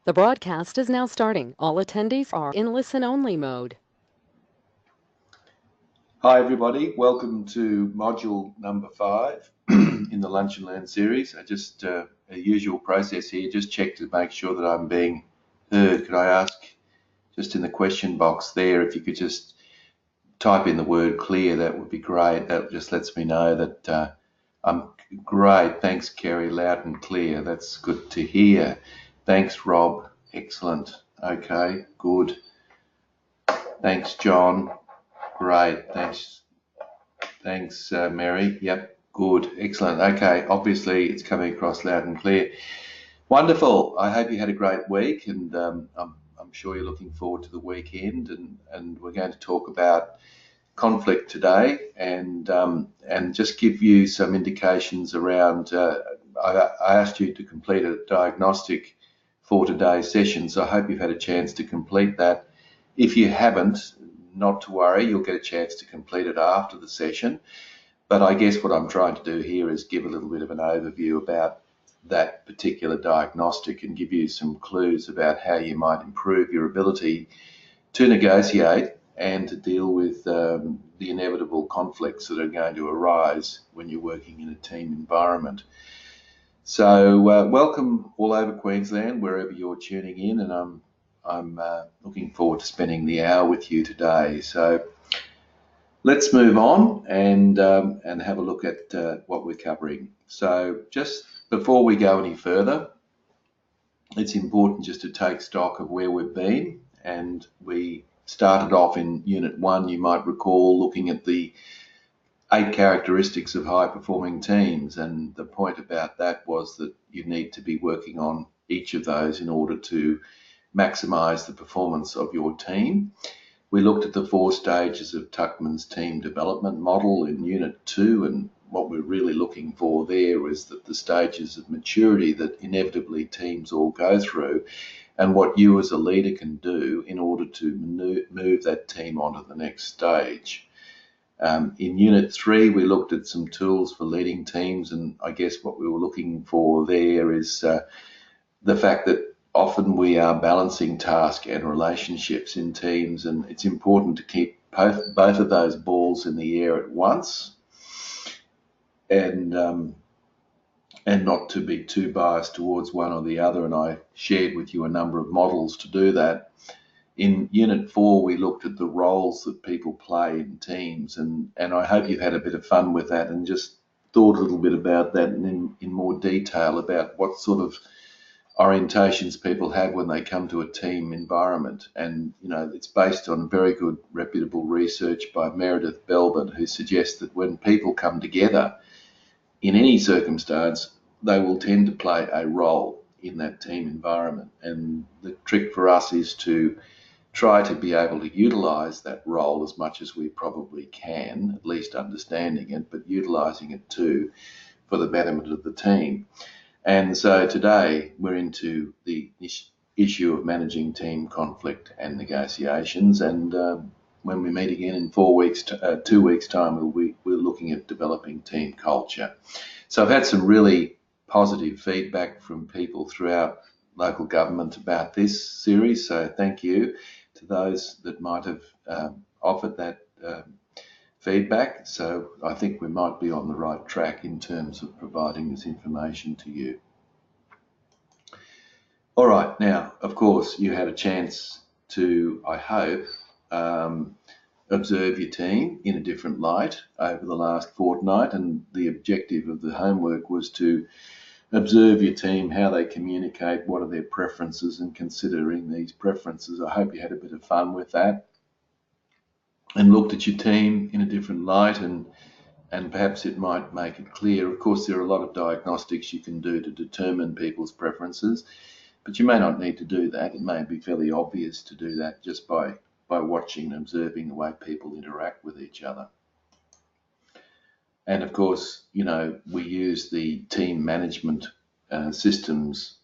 The broadcast is now starting. All attendees are in listen-only mode. Hi everybody, welcome to module number 5 in the Lunch and Learn series. I just, a usual process here, just check to make sure that I'm being heard. Could I ask, just in the question box there, if you could just type in the word clear, that would be great. That just lets me know that I'm great. Thanks Kerry, loud and clear. That's good to hear. Thanks Rob, excellent. Okay, good. Thanks John, great. Thanks, Mary. Yep, good, excellent. Okay, obviously it's coming across loud and clear. Wonderful. I hope you had a great week, and I'm sure you're looking forward to the weekend. And we're going to talk about conflict today, and just give you some indications around. I asked you to complete a diagnostic for today's session, so I hope you've had a chance to complete that. If you haven't, not to worry, you'll get a chance to complete it after the session. But I guess what I'm trying to do here is give a little bit of an overview about that particular diagnostic and give you some clues about how you might improve your ability to negotiate and to deal with the inevitable conflicts that are going to arise when you're working in a team environment. So welcome all over Queensland, wherever you're tuning in, and I'm looking forward to spending the hour with you today. So let's move on and have a look at what we're covering. So just before we go any further, it's important just to take stock of where we've been. And we started off in Unit 1, you might recall, looking at the 8 characteristics of high-performing teams. And the point about that was that you need to be working on each of those in order to maximise the performance of your team. We looked at the 4 stages of Tuckman's team development model in Unit 2, and what we're really looking for there is that the stages of maturity that inevitably teams all go through, and what you as a leader can do in order to move that team onto the next stage. In Unit 3, we looked at some tools for leading teams, and I guess what we were looking for there is the fact that often we are balancing task and relationships in teams, and it's important to keep both of those balls in the air at once, and not to be too biased towards one or the other. And I shared with you a number of models to do that. In Unit 4, we looked at the roles that people play in teams, and I hope you've had a bit of fun with that and just thought a little bit about that and in more detail about what sort of orientations people have when they come to a team environment. And it's based on very good reputable research by Meredith Belbin, who suggests that when people come together in any circumstance, they will tend to play a role in that team environment. And the trick for us is to try to be able to utilise that role as much as we probably can, at least understanding it, but utilising it too for the betterment of the team. And so today we're into the issue of managing team conflict and negotiations. And when we meet again in 2 weeks' time, we're looking at developing team culture. So I've had some really positive feedback from people throughout local government about this series. So thank you to those that might have offered that feedback. So I think we might be on the right track in terms of providing this information to you. All right, now, of course, you had a chance to, I hope, observe your team in a different light over the last fortnight, and the objective of the homework was to observe your team, how they communicate, what are their preferences, and considering these preferences. I hope you had a bit of fun with that and looked at your team in a different light, and perhaps it might make it clear. Of course, there are a lot of diagnostics you can do to determine people's preferences, but you may not need to do that. It may be fairly obvious to do that just by watching and observing the way people interact with each other. And of course, we use the team management systems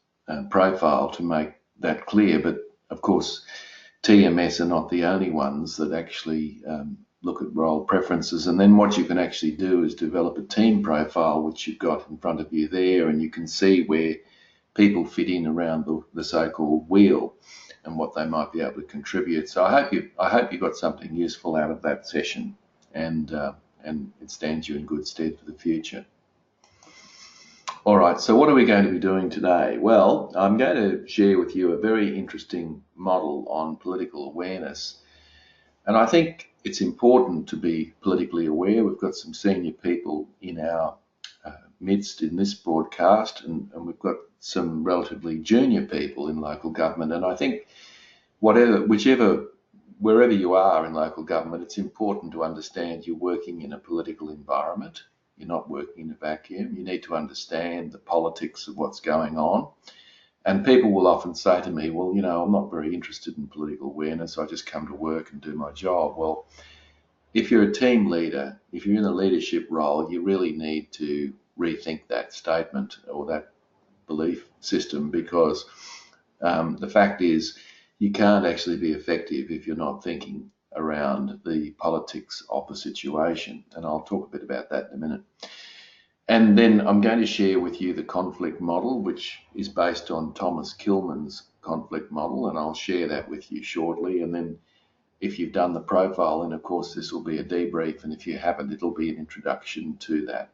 profile to make that clear, but of course, TMS are not the only ones that actually look at role preferences. And then what you can actually do is develop a team profile, which you've got in front of you there, and you can see where people fit in around the so-called wheel and what they might be able to contribute. So I hope you got something useful out of that session, and it stands you in good stead for the future. All right, so what are we going to be doing today? Well, I'm going to share with you a very interesting model on political awareness. And I think it's important to be politically aware. We've got some senior people in our midst in this broadcast, and we've got some relatively junior people in local government. And I think wherever you are in local government, it's important to understand you're working in a political environment. You're not working in a vacuum. You need to understand the politics of what's going on. And people will often say to me, well, I'm not very interested in political awareness. I just come to work and do my job. Well, if you're a team leader, if you're in a leadership role, you really need to rethink that statement or that belief system, because the fact is you can't actually be effective if you're not thinking around the politics of the situation. And I'll talk a bit about that in a minute. And then I'm going to share with you the conflict model, which is based on Thomas Kilman's conflict model, and I'll share that with you shortly. And then if you've done the profile, then of course this will be a debrief, and if you haven't, it'll be an introduction to that.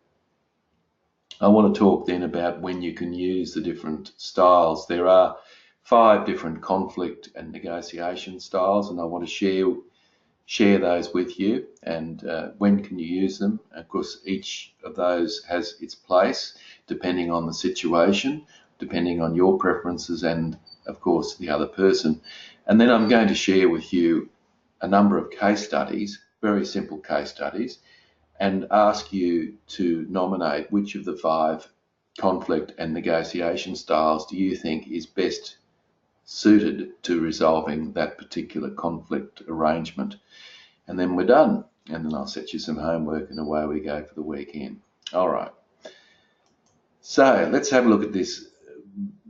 I want to talk then about when you can use the different styles. There are 5 different conflict and negotiation styles, and I want to share those with you, and when can you use them. Of course, each of those has its place depending on the situation, depending on your preferences and of course the other person. And then I'm going to share with you a number of case studies, very simple case studies, and ask you to nominate which of the 5 conflict and negotiation styles do you think is best suited to resolving that particular conflict arrangement. And then we're done. And then I'll set you some homework and away we go for the weekend. All right. So let's have a look at this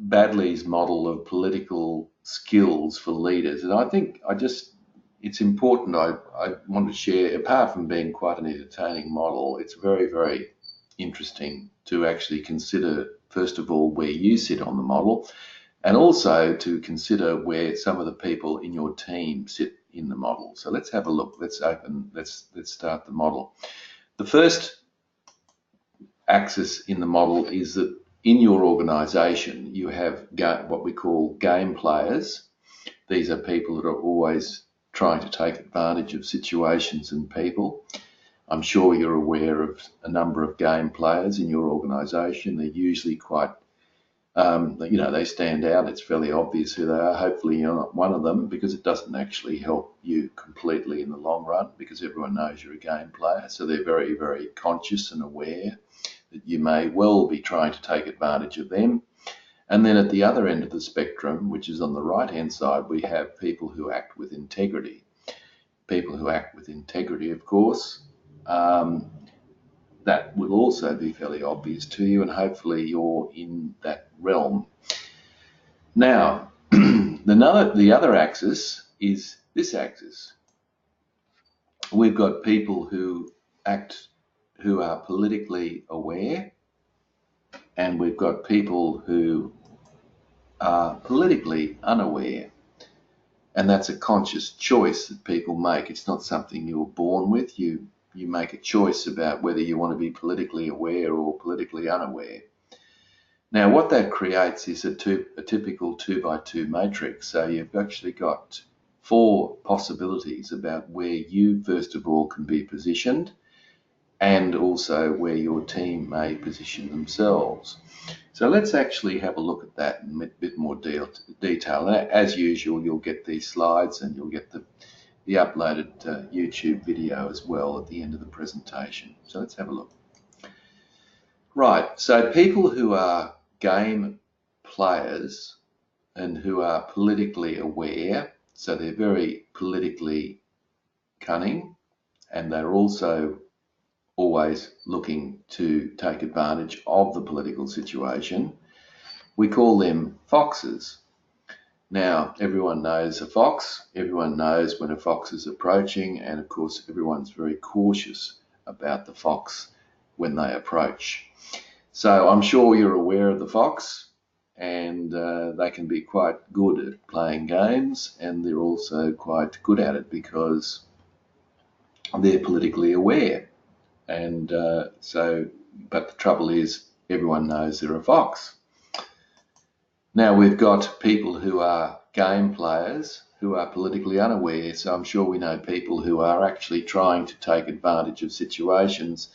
Baddeleys model of political skills for leaders. And I think it's important. I want to share, apart from being quite an entertaining model, it's very, very interesting to actually consider, first of all, where you sit on the model, and also to consider where some of the people in your team sit in the model. So let's have a look. Let's start the model. The first axis in the model is that in your organisation you have what we call game players. These are people that are always trying to take advantage of situations and people. I'm sure you're aware of a number of game players in your organisation. They're usually quite they stand out. It's fairly obvious who they are. Hopefully you're not one of them, because it doesn't actually help you completely in the long run, because everyone knows you're a game player. So they're very, very conscious and aware that you may well be trying to take advantage of them. And then at the other end of the spectrum, which is on the right-hand side, we have people who act with integrity. People who act with integrity, of course, that will also be fairly obvious to you, and hopefully you're in that realm. Now, the other axis is this axis. We've got people who are politically aware, and we've got people who are politically unaware. And that's a conscious choice that people make. It's not something you're born with. You make a choice about whether you want to be politically aware or politically unaware. Now, what that creates is a typical 2x2 matrix. So you've actually got 4 possibilities about where you, first of all, can be positioned, and also where your team may position themselves. So let's actually have a look at that in a bit more detail. As usual, you'll get these slides and you'll get the uploaded YouTube video as well at the end of the presentation. So let's have a look. Right, so people who are game players and who are politically aware, so they're very politically cunning, and they're also always looking to take advantage of the political situation. We call them foxes. Now, everyone knows a fox. Everyone knows when a fox is approaching, and of course, everyone's very cautious about the fox when they approach. So I'm sure you're aware of the fox. and they can be quite good at playing games, and they're also quite good at it because they're politically aware. And but the trouble is, everyone knows they're a fox. Now we've got people who are game players who are politically unaware, so I'm sure we know people who are actually trying to take advantage of situations,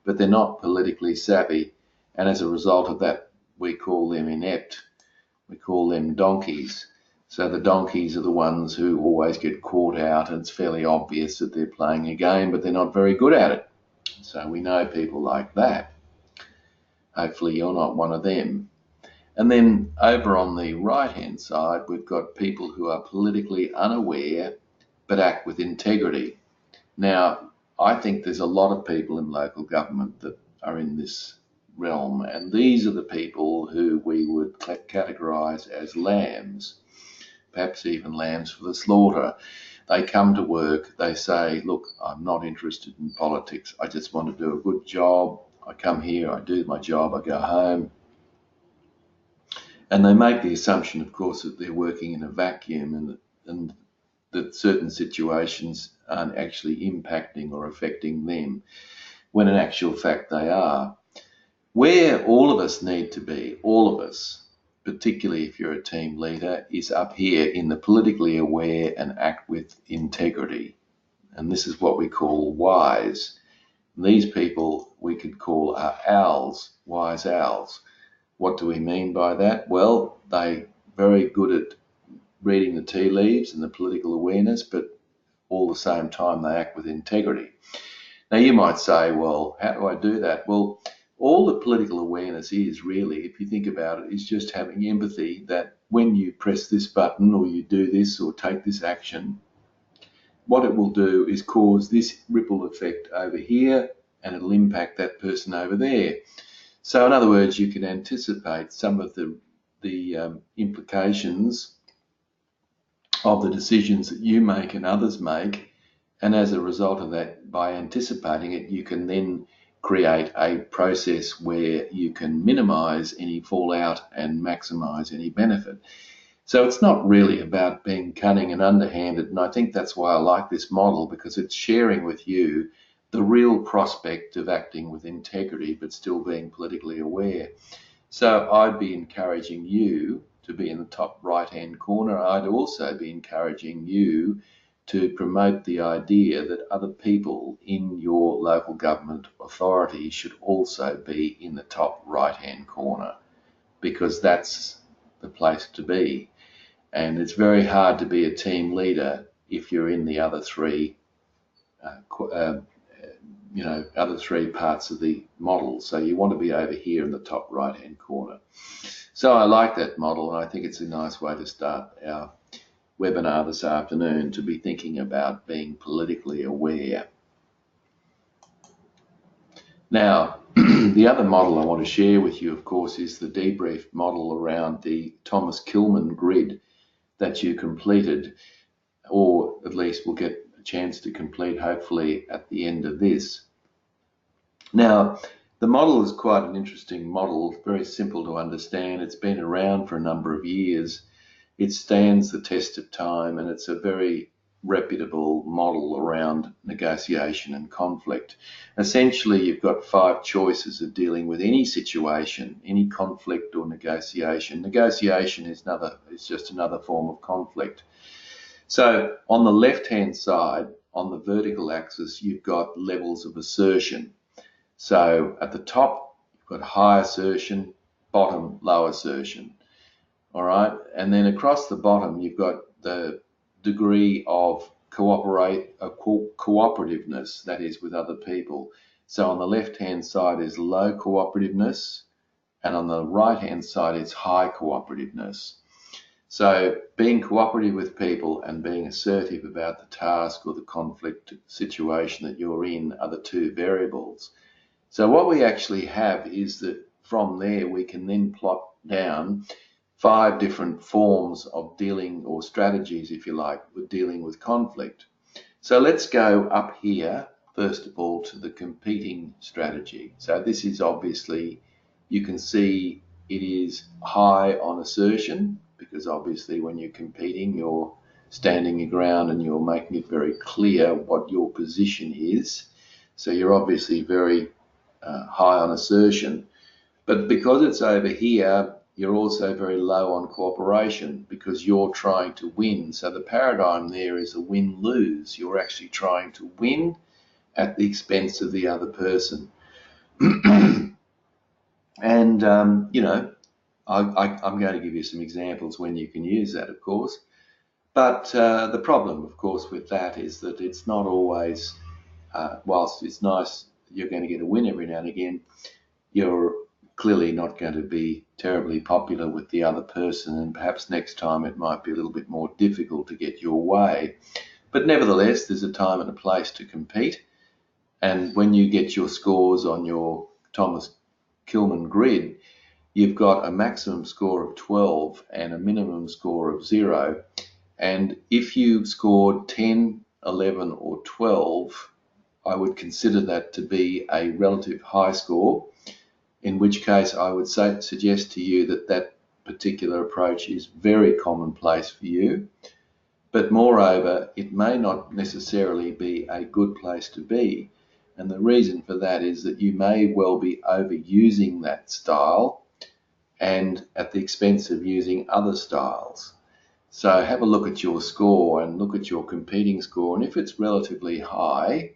but they're not politically savvy, and as a result of that, we call them inept. We call them donkeys. So the donkeys are the ones who always get caught out, and it's fairly obvious that they're playing a game, but they're not very good at it. So we know people like that. Hopefully you're not one of them. And then over on the right-hand side, we've got people who are politically unaware but act with integrity. Now, I think there's a lot of people in local government that are in this realm, and these are the people who we would categorise as lambs, perhaps even lambs for the slaughter. They come to work, they say, look, I'm not interested in politics, I just want to do a good job. I come here, I do my job, I go home. And they make the assumption, of course, that they're working in a vacuum and that certain situations aren't actually impacting or affecting them, when in actual fact they are. Where all of us need to be, all of us, particularly if you're a team leader, is up here in the politically aware and act with integrity. And this is what we call wise. These people we could call our owls, wise owls. What do we mean by that? Well, they're very good at reading the tea leaves and the political awareness, but all the same time they act with integrity. Now you might say, well, how do I do that? Well, all the political awareness is really, if you think about it, is just having empathy that when you press this button or you do this or take this action, what it will do is cause this ripple effect over here and it'll impact that person over there. So in other words, you can anticipate some of the implications of the decisions that you make and others make, and as a result of that, by anticipating it, you can then create a process where you can minimize any fallout and maximize any benefit. So it's not really about being cunning and underhanded, and I think that's why I like this model, because it's sharing with you the real prospect of acting with integrity but still being politically aware. So I'd be encouraging you to be in the top right-hand corner. I'd also be encouraging you to promote the idea that other people in your local government authority should also be in the top right-hand corner, because that's the place to be. And it's very hard to be a team leader if you're in the other three other three parts of the model. So you want to be over here in the top right-hand corner. So I like that model, and I think it's a nice way to start our webinar this afternoon, to be thinking about being politically aware. Now, the other model I want to share with you, of course, is the debrief model around the Thomas Kilmann grid that you completed, or at least will get a chance to complete hopefully at the end of this. Now, the model is quite an interesting model, very simple to understand. It's been around for a number of years. It stands the test of time, and it's a very reputable model around negotiation and conflict. Essentially, you've got 5 choices of dealing with any situation, any conflict or negotiation. Negotiation is just another form of conflict. So on the left-hand side, on the vertical axis, you've got levels of assertion. So at the top, you've got high assertion, bottom, low assertion. All right, and then across the bottom, you've got the degree of cooperativeness, that is, with other people. So on the left-hand side is low cooperativeness, and on the right-hand side is high cooperativeness. So being cooperative with people and being assertive about the task or the conflict situation that you're in are the 2 variables. So what we actually have is that from there we can then plot down 5 different forms of dealing, or strategies, if you like, with dealing with conflict. So let's go up here, first of all, to the competing strategy. So this is obviously, you can see it is high on assertion, because obviously when you're competing, you're standing your ground and you're making it very clear what your position is. So you're obviously very high on assertion. But because it's over here, you're also very low on cooperation because you're trying to win. So the paradigm there is a win-lose. You're actually trying to win at the expense of the other person. And, you know, I'm going to give you some examples when you can use that, of course. But the problem, of course, with that is that it's not always, whilst it's nice, you're going to get a win every now and again, you're clearly not going to be terribly popular with the other person, and perhaps next time it might be a little bit more difficult to get your way. But nevertheless, there's a time and a place to compete, and when you get your scores on your Thomas Kilmann grid, you've got a maximum score of 12 and a minimum score of 0. And if you scored 10, 11 or 12, I would consider that to be a relative high score, in which case I would suggest to you that that particular approach is very commonplace for you. But moreover, it may not necessarily be a good place to be. And the reason for that is that you may well be overusing that style and at the expense of using other styles. So have a look at your score and look at your competing score. And if it's relatively high,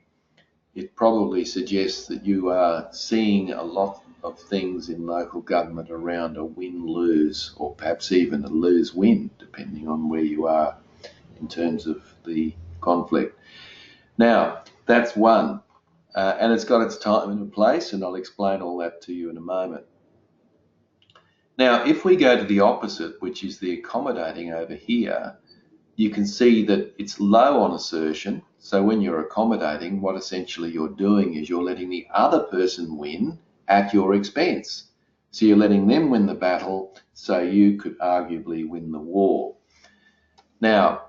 it probably suggests that you are seeing a lot of things in local government around a win-lose, or perhaps even a lose-win, depending on where you are in terms of the conflict. Now, that's one, and it's got its time and place, and I'll explain all that to you in a moment. Now, if we go to the opposite, which is the accommodating over here, you can see that it's low on assertion. So when you're accommodating, what essentially you're doing is you're letting the other person win at your expense. So you're letting them win the battle, so you could arguably win the war. Now,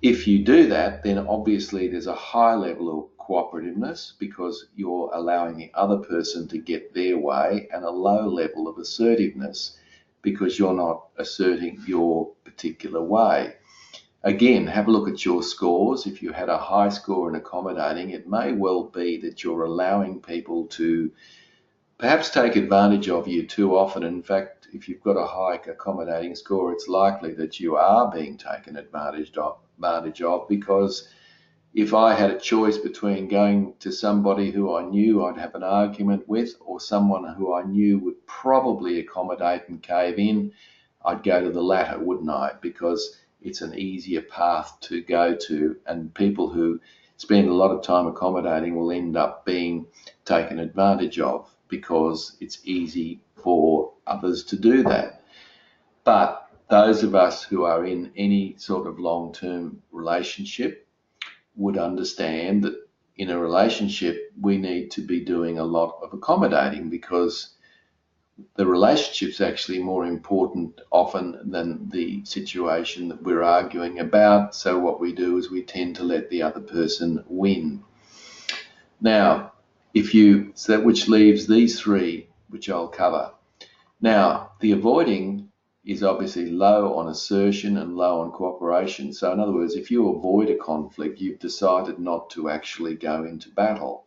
if you do that, then obviously there's a high level of cooperativeness because you're allowing the other person to get their way, and a low level of assertiveness because you're not asserting your particular way. Again, have a look at your scores. If you had a high score in accommodating, it may well be that you're allowing people to perhaps take advantage of you too often. In fact, if you've got a high accommodating score, it's likely that you are being taken advantage of, because if I had a choice between going to somebody who I knew I'd have an argument with or someone who I knew would probably accommodate and cave in, I'd go to the latter, wouldn't I? Because it's an easier path to go to, and people who spend a lot of time accommodating will end up being taken advantage of because it's easy for others to do that. But those of us who are in any sort of long-term relationship would understand that in a relationship we need to be doing a lot of accommodating, because the relationship's actually more important often than the situation that we're arguing about. So what we do is we tend to let the other person win. Now, which leaves these three, which I'll cover. Now, the avoiding is obviously low on assertion and low on cooperation. So in other words, if you avoid a conflict, you've decided not to actually go into battle.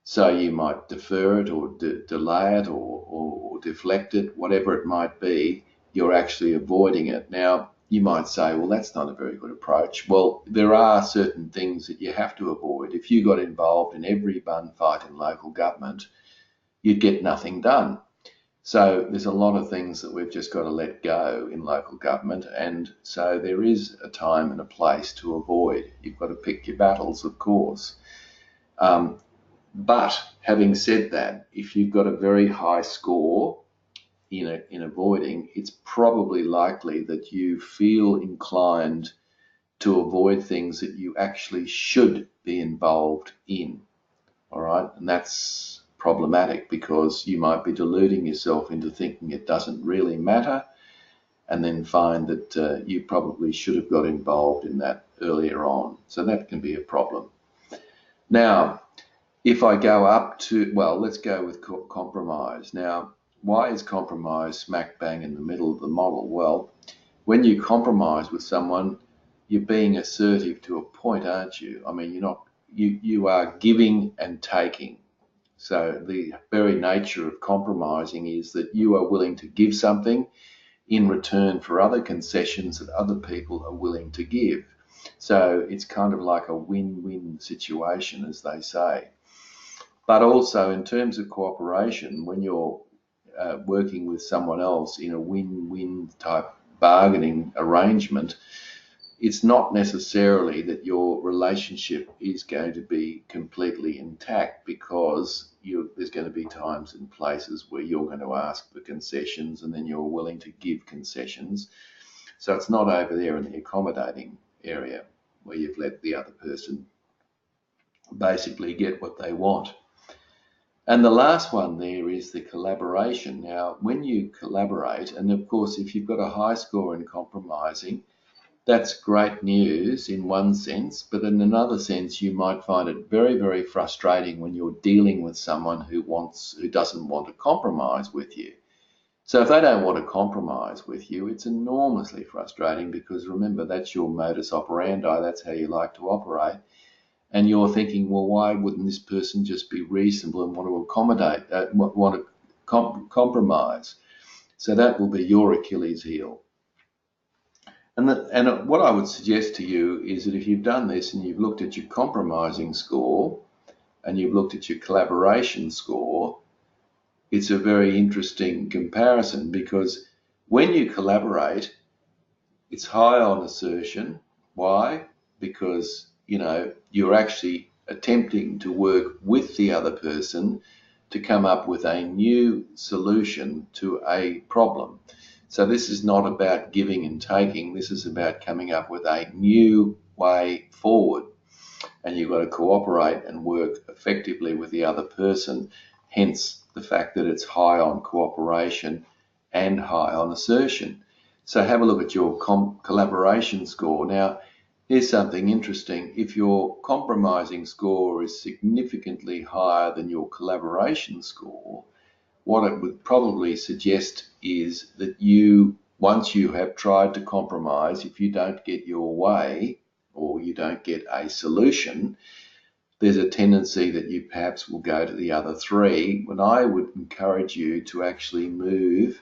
So you might defer it or delay it or deflect it, whatever it might be, you're actually avoiding it. Now, you might say, well, that's not a very good approach. Well, there are certain things that you have to avoid. If you got involved in every bun fight in local government, you'd get nothing done. So there's a lot of things that we've just got to let go in local government, and so there is a time and a place to avoid. You've got to pick your battles, of course. But having said that, if you've got a very high score in avoiding, it's probably likely that you feel inclined to avoid things that you actually should be involved in. All right, and that's problematic because you might be deluding yourself into thinking it doesn't really matter, and then find that you probably should have got involved in that earlier on. So that can be a problem. Now, if I go up to, well, let's go with compromise. Now, why is compromise smack bang in the middle of the model? Well, when you compromise with someone, you're being assertive to a point, aren't you? I mean, you are giving and taking. So the very nature of compromising is that you are willing to give something in return for other concessions that other people are willing to give. So it's kind of like a win-win situation, as they say. But also in terms of cooperation, when you're working with someone else in a win-win type bargaining arrangement, it's not necessarily that your relationship is going to be completely intact, because there's going to be times and places where you're going to ask for concessions and then you're willing to give concessions. So it's not over there in the accommodating area where you've let the other person basically get what they want. And the last one there is the collaboration. Now, when you collaborate, and of course, if you've got a high score in compromising, that's great news in one sense, but in another sense, you might find it very, very frustrating when you're dealing with someone who doesn't want to compromise with you. So if they don't want to compromise with you, it's enormously frustrating, because remember, that's your modus operandi, that's how you like to operate. And you're thinking, well, why wouldn't this person just be reasonable and want to accommodate, want to compromise? So that will be your Achilles heel. And what I would suggest to you is that if you've done this and you've looked at your compromising score and you've looked at your collaboration score, it's a very interesting comparison, because when you collaborate, it's high on assertion. Why? Because you're actually attempting to work with the other person to come up with a new solution to a problem. So this is not about giving and taking. This is about coming up with a new way forward. And you've got to cooperate and work effectively with the other person, hence the fact that it's high on cooperation and high on assertion. So have a look at your collaboration score. Now, here's something interesting. If your compromising score is significantly higher than your collaboration score, what it would probably suggest is that once you have tried to compromise, if you don't get your way or you don't get a solution, there's a tendency that you perhaps will go to the other three, when I would encourage you to actually move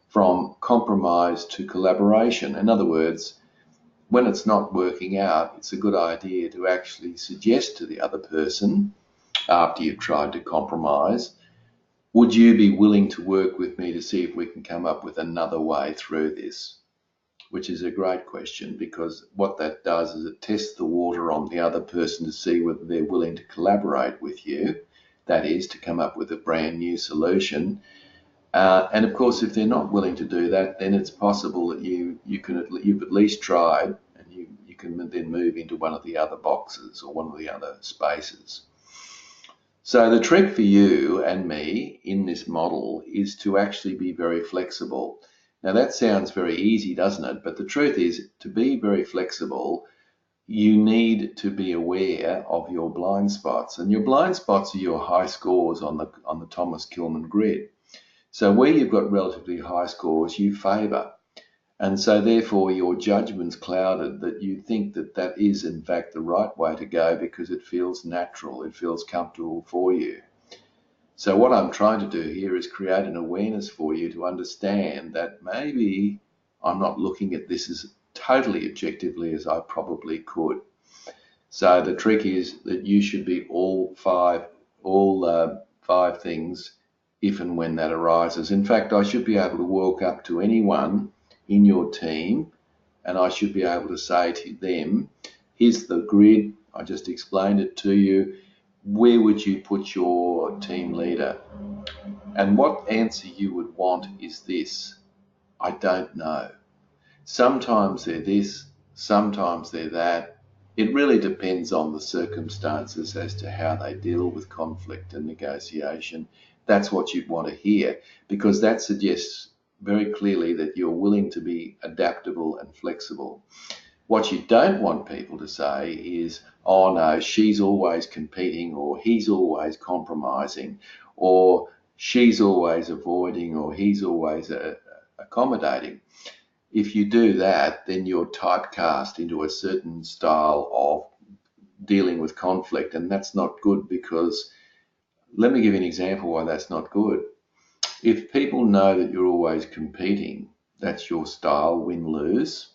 from compromise to collaboration. In other words, when it's not working out, it's a good idea to actually suggest to the other person, after you've tried to compromise, would you be willing to work with me to see if we can come up with another way through this? Which is a great question, because what that does is it tests the water on the other person to see whether they're willing to collaborate with you, that is, to come up with a brand new solution. And of course, if they're not willing to do that, then it's possible that you've at least tried, and you can then move into one of the other boxes or one of the other spaces. So the trick for you and me in this model is to actually be very flexible. Now that sounds very easy, doesn't it? But the truth is, to be very flexible, you need to be aware of your blind spots. And your blind spots are your high scores on the Thomas Kilmann grid. So where you've got relatively high scores, you favour. And so therefore your judgment's clouded, that you think that that is in fact the right way to go because it feels natural, it feels comfortable for you. So what I'm trying to do here is create an awareness for you to understand that maybe I'm not looking at this as totally objectively as I probably could. So the trick is that you should be all five things if and when that arises. In fact, I should be able to walk up to anyone in your team and I should be able to say to them, here's the grid, I just explained it to you, where would you put your team leader? And what answer you would want is this: I don't know. Sometimes they're this, sometimes they're that. It really depends on the circumstances as to how they deal with conflict and negotiation. That's what you'd want to hear, because that suggests very clearly that you're willing to be adaptable and flexible. What you don't want people to say is, oh no, she's always competing, or he's always compromising, or she's always avoiding or he's always accommodating. If you do that, then you're typecast into a certain style of dealing with conflict, and that's not good, because let me give you an example why that's not good. If people know that you're always competing, that's your style, win-lose,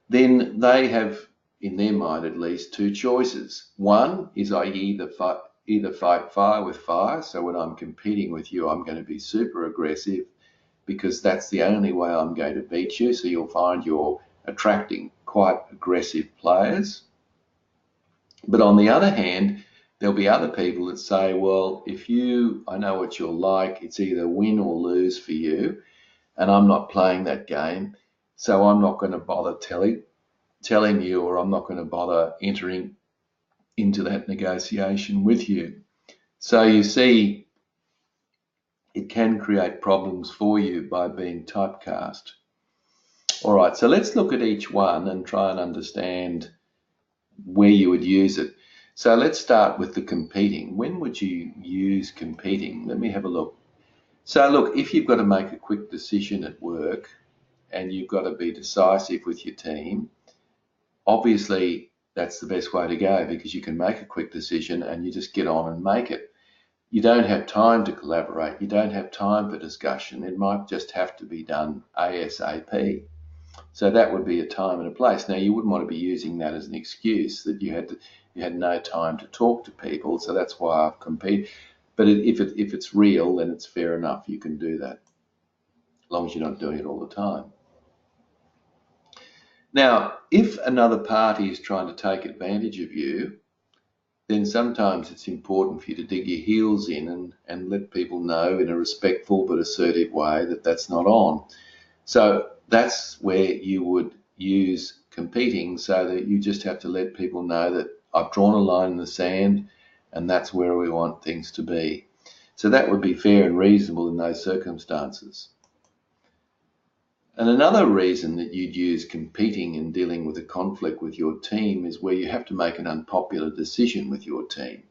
then they have, in their mind at least, two choices. One is I either fight fire with fire, so when I'm competing with you, I'm going to be super aggressive because that's the only way I'm going to beat you. So you'll find you're attracting quite aggressive players. But on the other hand, there'll be other people that say, well, I know what you're like, it's either win or lose for you, and I'm not playing that game, so I'm not going to bother telling you, or I'm not going to bother entering into that negotiation with you. So you see, it can create problems for you by being typecast. All right, so let's look at each one and try and understand where you would use it. So let's start with the competing. When would you use competing? Let me have a look. So look, if you've got to make a quick decision at work and you've got to be decisive with your team, obviously that's the best way to go, because you can make a quick decision and you just get on and make it. You don't have time to collaborate. You don't have time for discussion. It might just have to be done ASAP. So that would be a time and a place. Now, you wouldn't want to be using that as an excuse that you had no time to talk to people, so that's why I've competed. But if it's real, then it's fair enough. You can do that, as long as you're not doing it all the time. Now, if another party is trying to take advantage of you, then sometimes it's important for you to dig your heels in and let people know in a respectful but assertive way that that's not on. So that's where you would use competing, so that you just have to let people know that I've drawn a line in the sand and that's where we want things to be. So that would be fair and reasonable in those circumstances. And another reason that you'd use competing in dealing with a conflict with your team is where you have to make an unpopular decision with your team.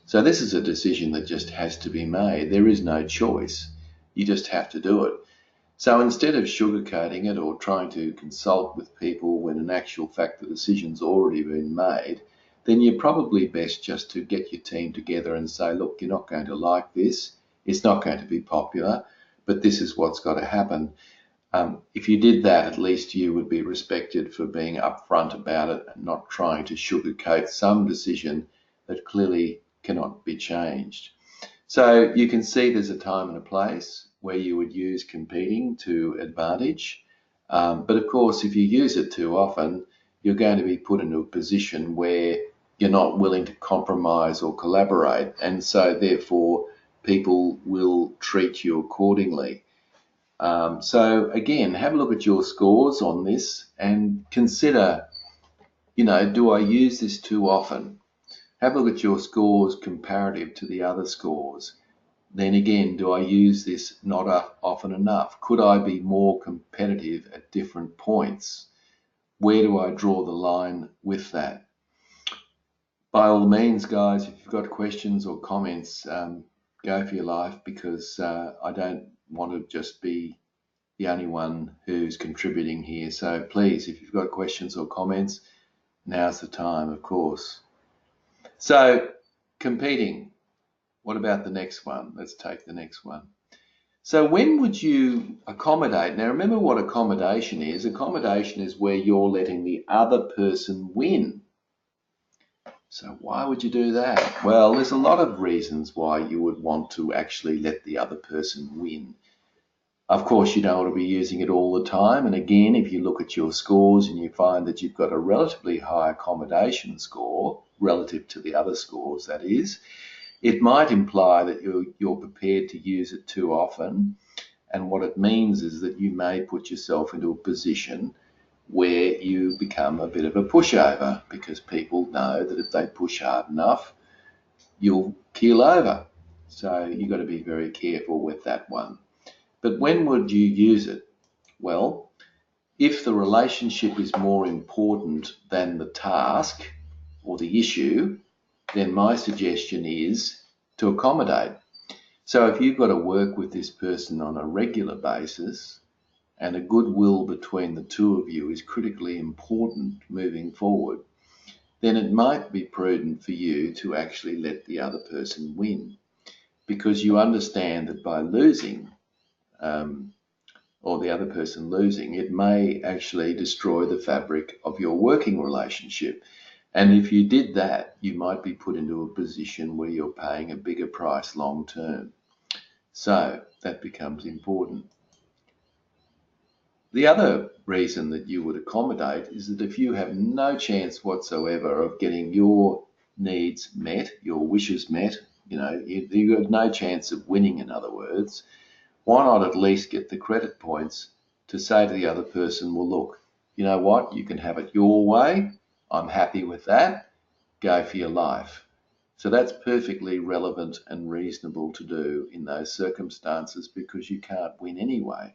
So this is a decision that just has to be made. There is no choice. You just have to do it. So instead of sugarcoating it or trying to consult with people when in actual fact the decision's already been made, then you're probably best just to get your team together and say, look, you're not going to like this. It's not going to be popular, but this is what's got to happen. If you did that, at least you would be respected for being upfront about it and not trying to sugarcoat some decision that clearly cannot be changed. So you can see there's a time and a place where you would use competing to advantage. But of course, if you use it too often, you're going to be put into a position where you're not willing to compromise or collaborate. And so therefore, people will treat you accordingly. So again, have a look at your scores on this and consider, do I use this too often? Have a look at your scores comparative to the other scores. Then again, do I use this not often enough? Could I be more competitive at different points? Where do I draw the line with that? By all means, guys, if you've got questions or comments, go for your life, because I don't want to just be the only one who's contributing here. So please, if you've got questions or comments, now's the time, of course. So competing, what about the next one? Let's take the next one. So when would you accommodate? Now remember what accommodation is. Accommodation is where you're letting the other person win. So why would you do that? Well, there's a lot of reasons why you would want to actually let the other person win. Of course, you don't want to be using it all the time. And again, if you look at your scores and you find that you've got a relatively high accommodation score relative to the other scores, that is, it might imply that you're prepared to use it too often. And what it means is that you may put yourself into a position where you become a bit of a pushover, because people know that if they push hard enough, you'll keel over. So you've got to be very careful with that one. But when would you use it? Well, if the relationship is more important than the task or the issue, then my suggestion is to accommodate. So if you've got to work with this person on a regular basis, and a goodwill between the two of you is critically important moving forward, then it might be prudent for you to actually let the other person win, because you understand that by losing, or the other person losing, it may actually destroy the fabric of your working relationship. And if you did that, you might be put into a position where you're paying a bigger price long term. So that becomes important. The other reason that you would accommodate is that if you have no chance whatsoever of getting your needs met, your wishes met, you have no chance of winning, in other words, why not at least get the credit points to say to the other person, well, look, you know what, you can have it your way. I'm happy with that. Go for your life. So that's perfectly relevant and reasonable to do in those circumstances, because you can't win anyway.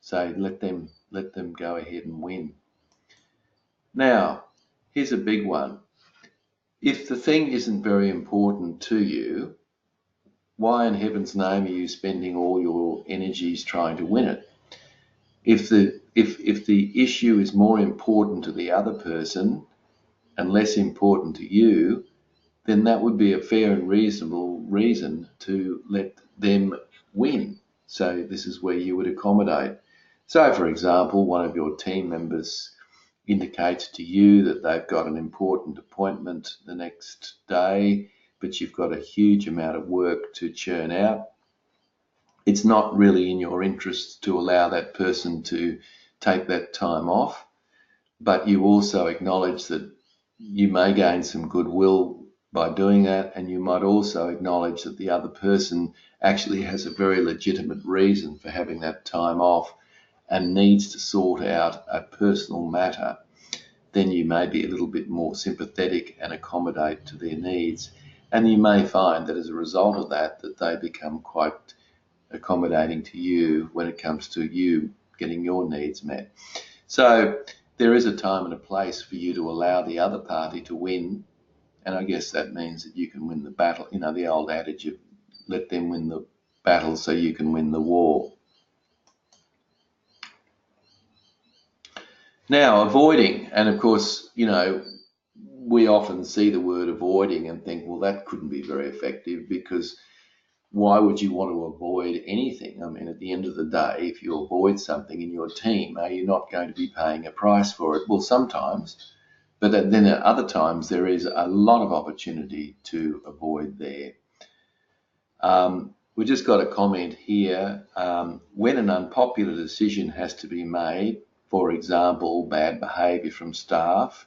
So let them go ahead and win. Now, here's a big one. If the thing isn't very important to you, why in heaven's name are you spending all your energies trying to win it? If the issue is more important to the other person and less important to you, then that would be a fair and reasonable reason to let them win. So this is where you would accommodate. So, for example, one of your team members indicates to you that they've got an important appointment the next day, but you've got a huge amount of work to churn out. It's not really in your interest to allow that person to take that time off, but you also acknowledge that you may gain some goodwill by doing that, and you might also acknowledge that the other person actually has a very legitimate reason for having that time off and needs to sort out a personal matter. Then you may be a little bit more sympathetic and accommodate to their needs. And you may find that as a result of that, that they become quite accommodating to you when it comes to you getting your needs met. So there is a time and a place for you to allow the other party to win. And I guess that means that you can win the battle. You know, the old adage of let them win the battle so you can win the war. Now, avoiding, and of course, we often see the word avoiding and think, well, that couldn't be very effective, because why would you want to avoid anything? I mean, at the end of the day, if you avoid something in your team, are you not going to be paying a price for it? Well, sometimes, but then at other times there is a lot of opportunity to avoid there. We just got a comment here. When an unpopular decision has to be made, for example, bad behaviour from staff,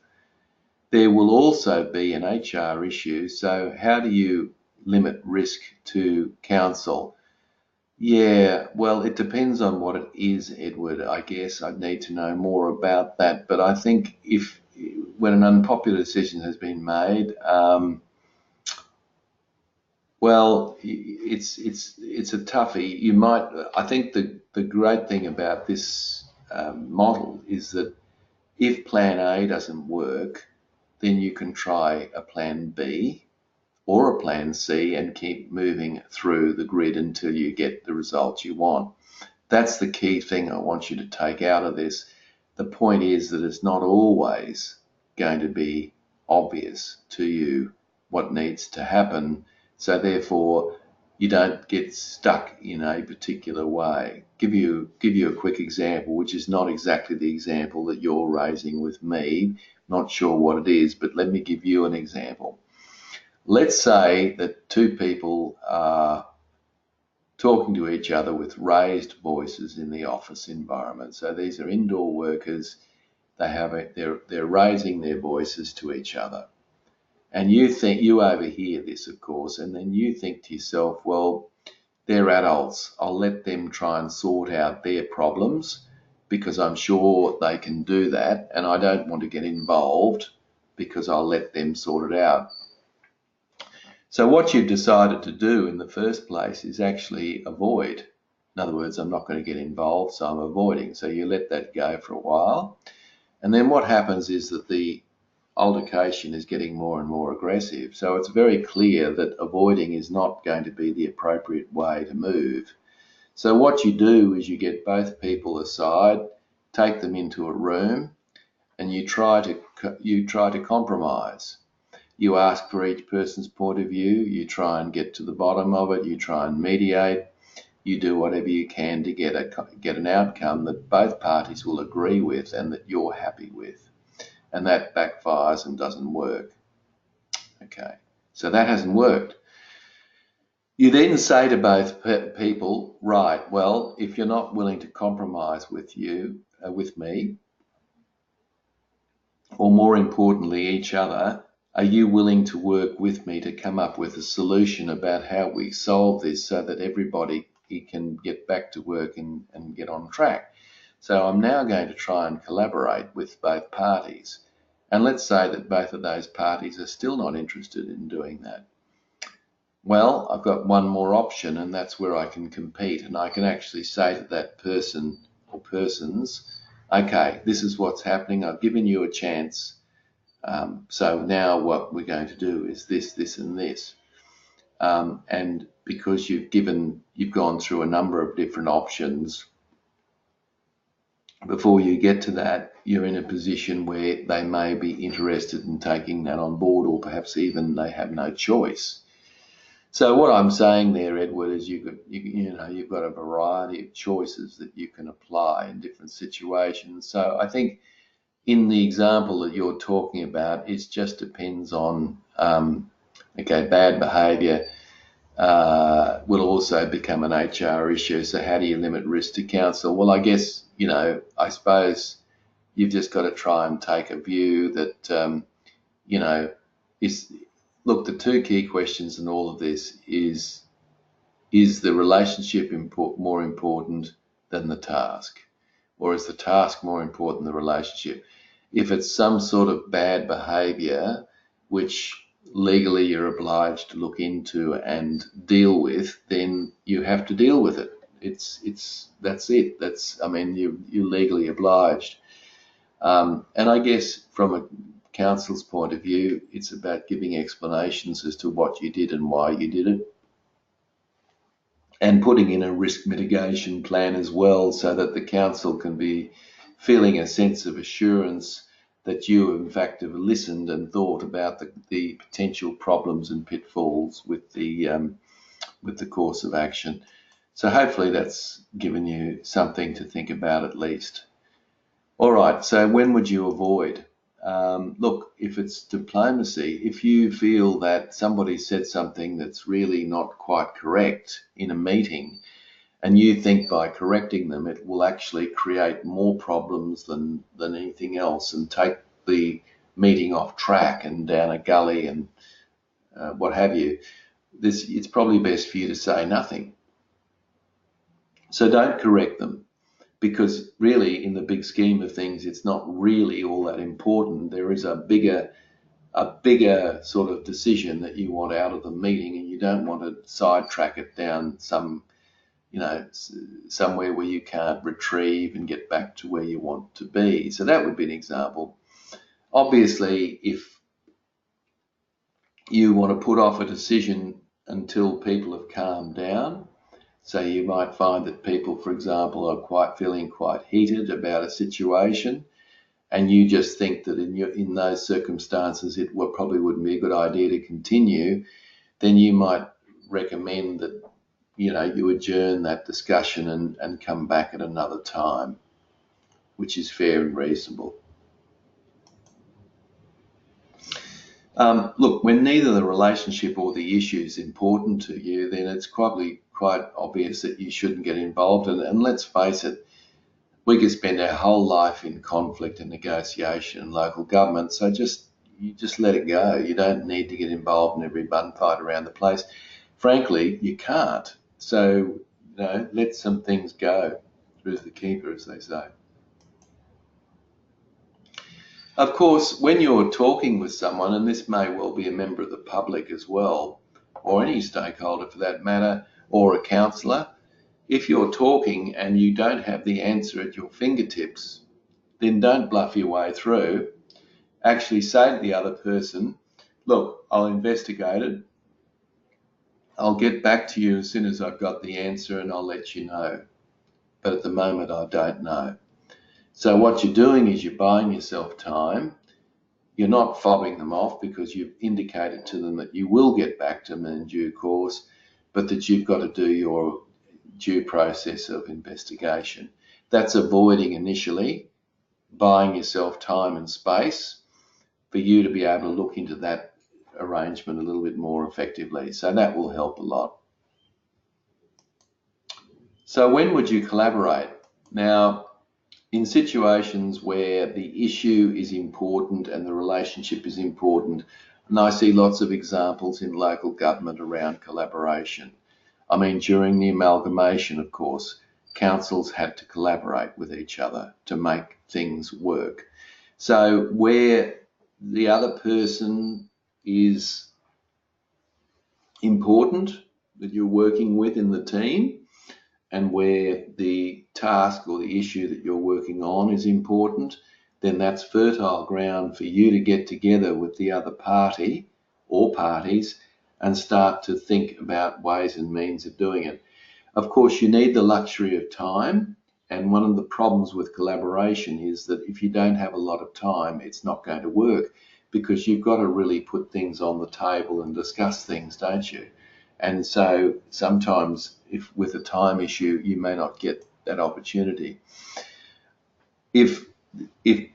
there will also be an HR issue. So how do you limit risk to council? Yeah, well, it depends on what it is, Edward. I guess I'd need to know more about that. But I think when an unpopular decision has been made, well, it's a toughie. I think the great thing about this model is that if plan A doesn't work, then you can try a plan B or a plan C and keep moving through the grid until you get the results you want. That's the key thing I want you to take out of this. The point is that it's not always going to be obvious to you what needs to happen, so therefore you don't get stuck in a particular way. Give you a quick example, which is not exactly the example that you're raising with me. Not sure what it is, but let me give you an example. Let's say that two people are talking to each other with raised voices in the office environment. So these are indoor workers. They're raising their voices to each other. And you overhear this, of course, and then you think to yourself, well, they're adults. I'll let them try and sort out their problems because I'm sure they can do that, and I don't want to get involved because I'll let them sort it out. So what you've decided to do in the first place is actually avoid. In other words, I'm not going to get involved, so I'm avoiding. So you let that go for a while. And then what happens is that the altercation is getting more and more aggressive. So it's very clear that avoiding is not going to be the appropriate way to move. So what you do is you get both people aside, take them into a room, and you try to compromise. You ask for each person's point of view, you try and get to the bottom of it, you try and mediate, you do whatever you can to get an outcome that both parties will agree with and that you're happy with. And that backfires and doesn't work. Okay, so that hasn't worked. You then say to both people, right, well, if you're not willing to compromise with me, or more importantly, each other, are you willing to work with me to come up with a solution about how we solve this so that everybody can get back to work and get on track? So I'm now going to try and collaborate with both parties. And let's say that both of those parties are still not interested in doing that. Well, I've got one more option, and that's where I can compete. And I can actually say to that person or persons, okay, this is what's happening. I've given you a chance. So now what we're going to do is this, this, and this. And because you've gone through a number of different options, before you get to that, you're in a position where they may be interested in taking that on board, or perhaps even they have no choice. So what I'm saying there, Edward, is you've got a variety of choices that you can apply in different situations. So I think in the example that you're talking about, it just depends on, bad behaviour will also become an HR issue. So how do you limit risk to counsel? Well, I guess, I suppose you've just got to try and take a view that, look, the two key questions in all of this is the relationship more important than the task? Or is the task more important than the relationship? If it's some sort of bad behaviour, which legally you're obliged to look into and deal with, then you have to deal with it. That's it. You're legally obliged. And I guess from a counsel's point of view, it's about giving explanations as to what you did and why you did it, and putting in a risk mitigation plan as well, so that the counsel can be feeling a sense of assurance that you in fact have listened and thought about the potential problems and pitfalls with the course of action. So hopefully that's given you something to think about at least. All right, so when would you avoid? Look, if it's diplomacy, if you feel that somebody said something that's really not quite correct in a meeting, and you think by correcting them it will actually create more problems than anything else and take the meeting off track and down a gully and what have you, it's probably best for you to say nothing. So don't correct them, because really in the big scheme of things it's not really all that important. There is a bigger sort of decision that you want out of the meeting, and you don't want to sidetrack it down somewhere where you can't retrieve and get back to where you want to be. So that would be an example. Obviously, if you want to put off a decision until people have calmed down, so you might find that people, for example, are feeling quite heated about a situation, and you just think that in those circumstances it probably wouldn't be a good idea to continue, then you might recommend that you adjourn that discussion and come back at another time, which is fair and reasonable. Look, when neither the relationship or the issue is important to you, then it's probably quite obvious that you shouldn't get involved. And let's face it, we could spend our whole life in conflict and negotiation in local government. So you just let it go. You don't need to get involved in every bun fight around the place. Frankly, you can't. So, let some things go. Who's the keeper, as they say. Of course, when you're talking with someone, and this may well be a member of the public as well, or any stakeholder for that matter, or a counsellor, if you're talking and you don't have the answer at your fingertips, then don't bluff your way through. actually say to the other person, look, I'll investigate it. I'll get back to you as soon as I've got the answer and I'll let you know. But at the moment, I don't know. So what you're doing is you're buying yourself time. You're not fobbing them off because you've indicated to them that you will get back to them in due course, but that you've got to do your due process of investigation. That's avoiding initially buying yourself time and space for you to be able to look into that arrangement a little bit more effectively. So that will help a lot. So when would you collaborate? Now, in situations where the issue is important and the relationship is important, and I see lots of examples in local government around collaboration. I mean, during the amalgamation, of course, councils had to collaborate with each other to make things work. So where the other person is important that you're working with in the team, and where the task or the issue that you're working on is important, then that's fertile ground for you to get together with the other party or parties and start to think about ways and means of doing it. Of course, you need the luxury of time, and one of the problems with collaboration is that if you don't have a lot of time, it's not going to work, because you've got to really put things on the table and discuss things, don't you? And so sometimes if with a time issue, you may not get that opportunity. If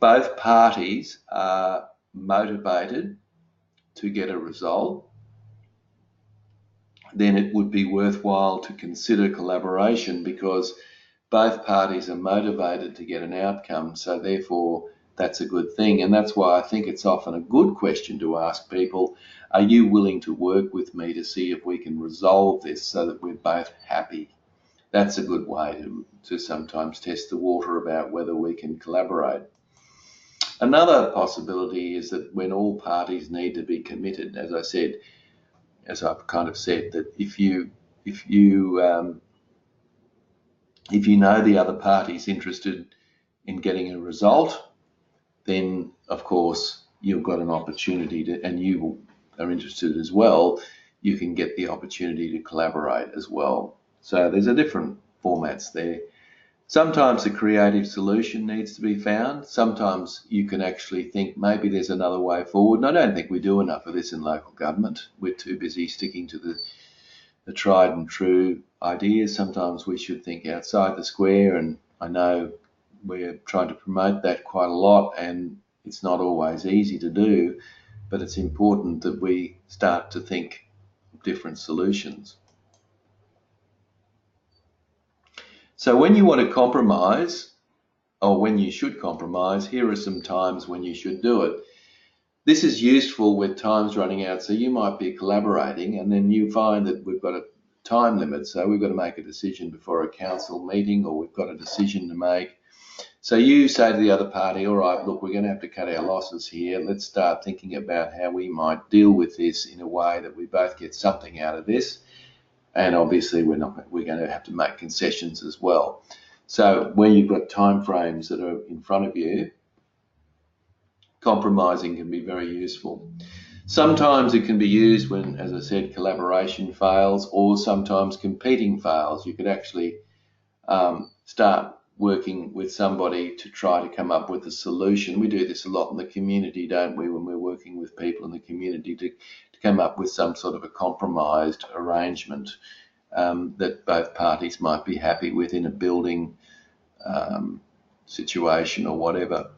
both parties are motivated to get a result, then it would be worthwhile to consider collaboration, because both parties are motivated to get an outcome. So therefore, that's a good thing. And that's why I think it's often a good question to ask people, are you willing to work with me to see if we can resolve this so that we're both happy? That's a good way to sometimes test the water about whether we can collaborate. Another possibility is that when all parties need to be committed, as I've kind of said, that if you know the other party's interested in getting a result, then of course you've got an opportunity to, and you are interested as well, you can get the opportunity to collaborate as well. So there's a different formats there. Sometimes a creative solution needs to be found. Sometimes you can actually think maybe there's another way forward. And I don't think we do enough of this in local government. We're too busy sticking to the tried and true ideas. Sometimes we should think outside the square, and I know we're trying to promote that quite a lot, and it's not always easy to do, but it's important that we start to think of different solutions. So when you want to compromise, or when you should compromise, here are some times when you should do it. This is useful with times running out. So you might be collaborating and then you find that we've got a time limit. So we've got to make a decision before a council meeting, or we've got a decision to make. So you say to the other party, all right, look, we're going to have to cut our losses here. Let's start thinking about how we might deal with this in a way that we both get something out of this. And obviously we're going to have to make concessions as well. So when you've got time frames that are in front of you, compromising can be very useful. Sometimes it can be used when, as I said, collaboration fails, or sometimes competing fails. You could actually start working with somebody to try to come up with a solution. We do this a lot in the community, don't we, when we're working with people in the community to come up with some sort of a compromised arrangement that both parties might be happy with in a building situation or whatever.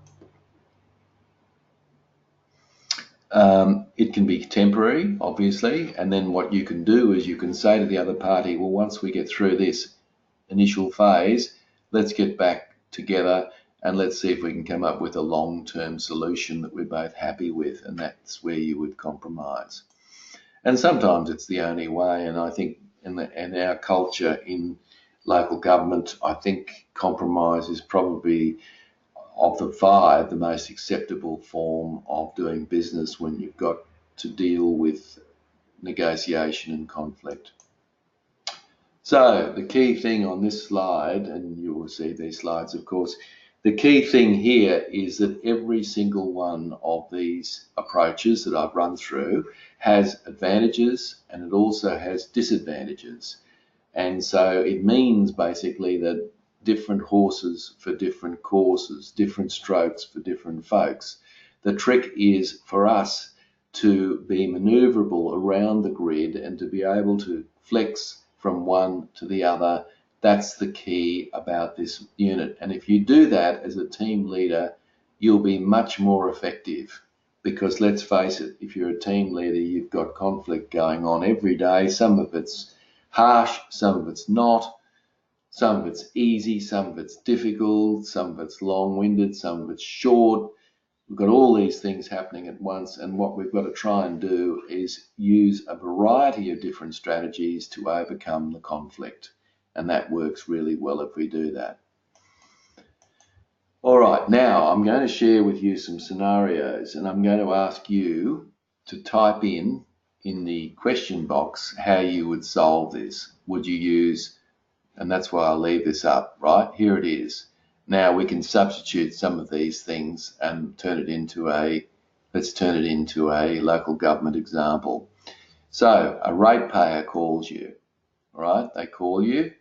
It can be temporary, obviously, and then what you can do is you can say to the other party, well, once we get through this initial phase, let's get back together and let's see if we can come up with a long-term solution that we're both happy with, and that's where you would compromise. And sometimes it's the only way, and I think in our culture in local government, I think compromise is probably, of the five, the most acceptable form of doing business when you've got to deal with negotiation and conflict. So the key thing on this slide, and you will see these slides, of course, The key thing here is that every single one of these approaches that I've run through has advantages and it also has disadvantages. And so it means basically that different horses for different courses, different strokes for different folks. The trick is for us to be maneuverable around the grid and to be able to flex from one to the other. That's the key about this unit. And if you do that as a team leader, you'll be much more effective. Because let's face it, if you're a team leader, you've got conflict going on every day. Some of it's harsh, some of it's not, some of it's easy, some of it's difficult, some of it's long-winded, some of it's short. We've got all these things happening at once, and what we've got to try and do is use a variety of different strategies to overcome the conflict, and that works really well if we do that. All right, now I'm going to share with you some scenarios, and I'm going to ask you to type in the question box how you would solve this. Would you use, and that's why I'll leave this up, right? Here it is. Now we can substitute some of these things and turn it into let's turn it into a local government example. So a ratepayer calls you, all right? They call you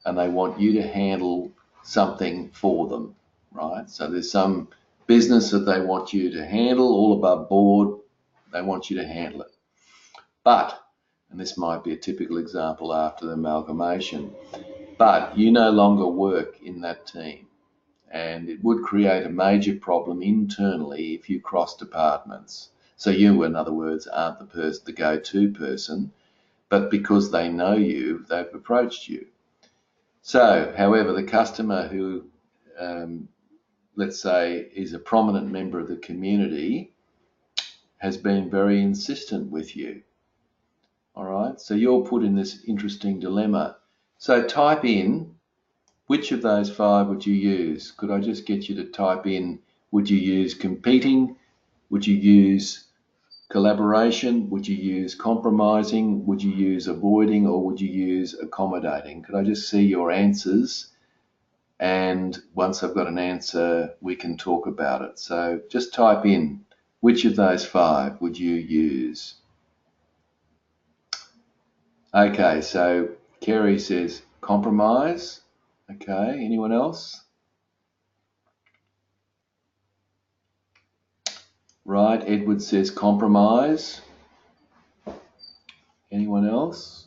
and they want you to handle something for them, right? So there's some business that they want you to handle, all above board, they want you to handle it. But, and this might be a typical example after the amalgamation, but you no longer work in that team. And it would create a major problem internally if you cross departments. So you, in other words, aren't the go-to person, but because they know you, they've approached you. So, however, the customer who, let's say, is a prominent member of the community has been very insistent with you. All right, so you're put in this interesting dilemma. So type in, which of those 5 would you use? Could I just get you to type in, would you use competing? Would you use collaboration? Would you use compromising? Would you use avoiding? Or would you use accommodating? Could I just see your answers? And once I've got an answer, we can talk about it. So just type in, which of those 5 would you use? Okay, so Kerry says compromise. Okay, anyone else? Right, Edward says compromise. Anyone else?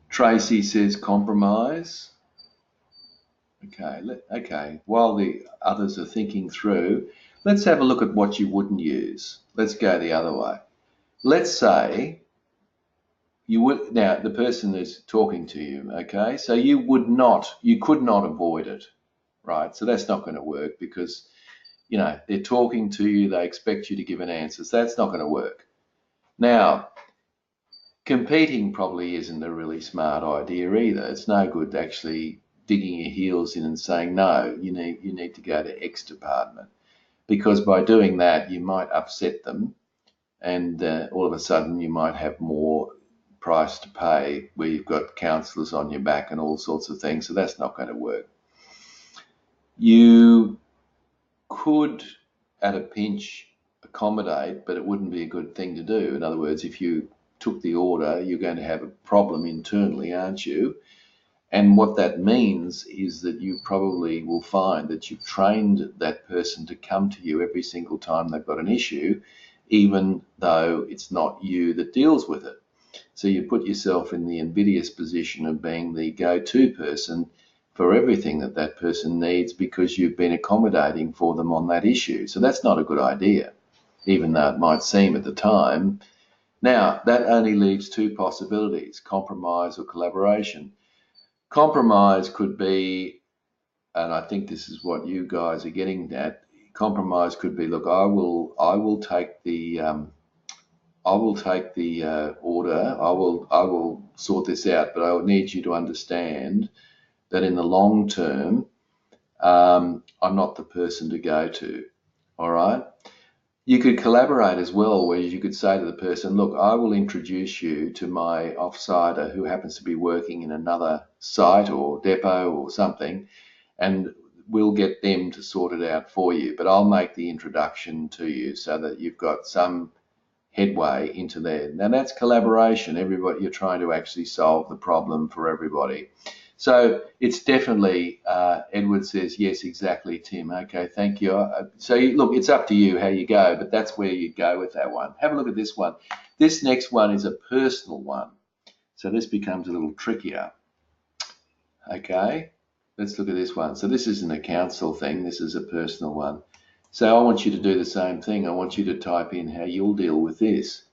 Tracy says compromise. Okay, while the others are thinking through, let's have a look at what you wouldn't use. Let's go the other way. Let's say you would, now the person is talking to you, okay? So you could not avoid it, right? So that's not going to work because, you know, they're talking to you, they expect you to give an answer. So that's not going to work. Now, competing probably isn't a really smart idea either. It's no good actually digging your heels in and saying, no, you need to go to X department, because by doing that, you might upset them and all of a sudden you might have more price to pay where you've got counsellors on your back and all sorts of things. So that's not going to work. You could, at a pinch, accommodate, but it wouldn't be a good thing to do. In other words, if you took the order, you're going to have a problem internally, aren't you? And what that means is that you probably will find that you've trained that person to come to you every single time they've got an issue, even though it's not you that deals with it. So you put yourself in the invidious position of being the go-to person for everything that that person needs because you've been accommodating for them on that issue. So that's not a good idea, even though it might seem at the time. Now, that only leaves 2 possibilities, compromise or collaboration. Compromise could be, and I think this is what you guys are getting at, compromise could be, look, I will take the order. I will sort this out, but I will need you to understand that in the long term, I'm not the person to go to. All right. You could collaborate as well, where you could say to the person, look, I will introduce you to my offsider who happens to be working in another site or depot or something, and we'll get them to sort it out for you. But I'll make the introduction to you so that you've got some headway into there. Now that's collaboration. Everybody, you're trying to actually solve the problem for everybody. So it's definitely, Edward says, yes, exactly, Tim. Okay, thank you. So look, it's up to you how you go, but that's where you go with that one. Have a look at this one. This next one is a personal one. So this becomes a little trickier. Okay, let's look at this one. So this isn't a council thing. This is a personal one. So I want you to do the same thing. I want you to type in how you'll deal with this.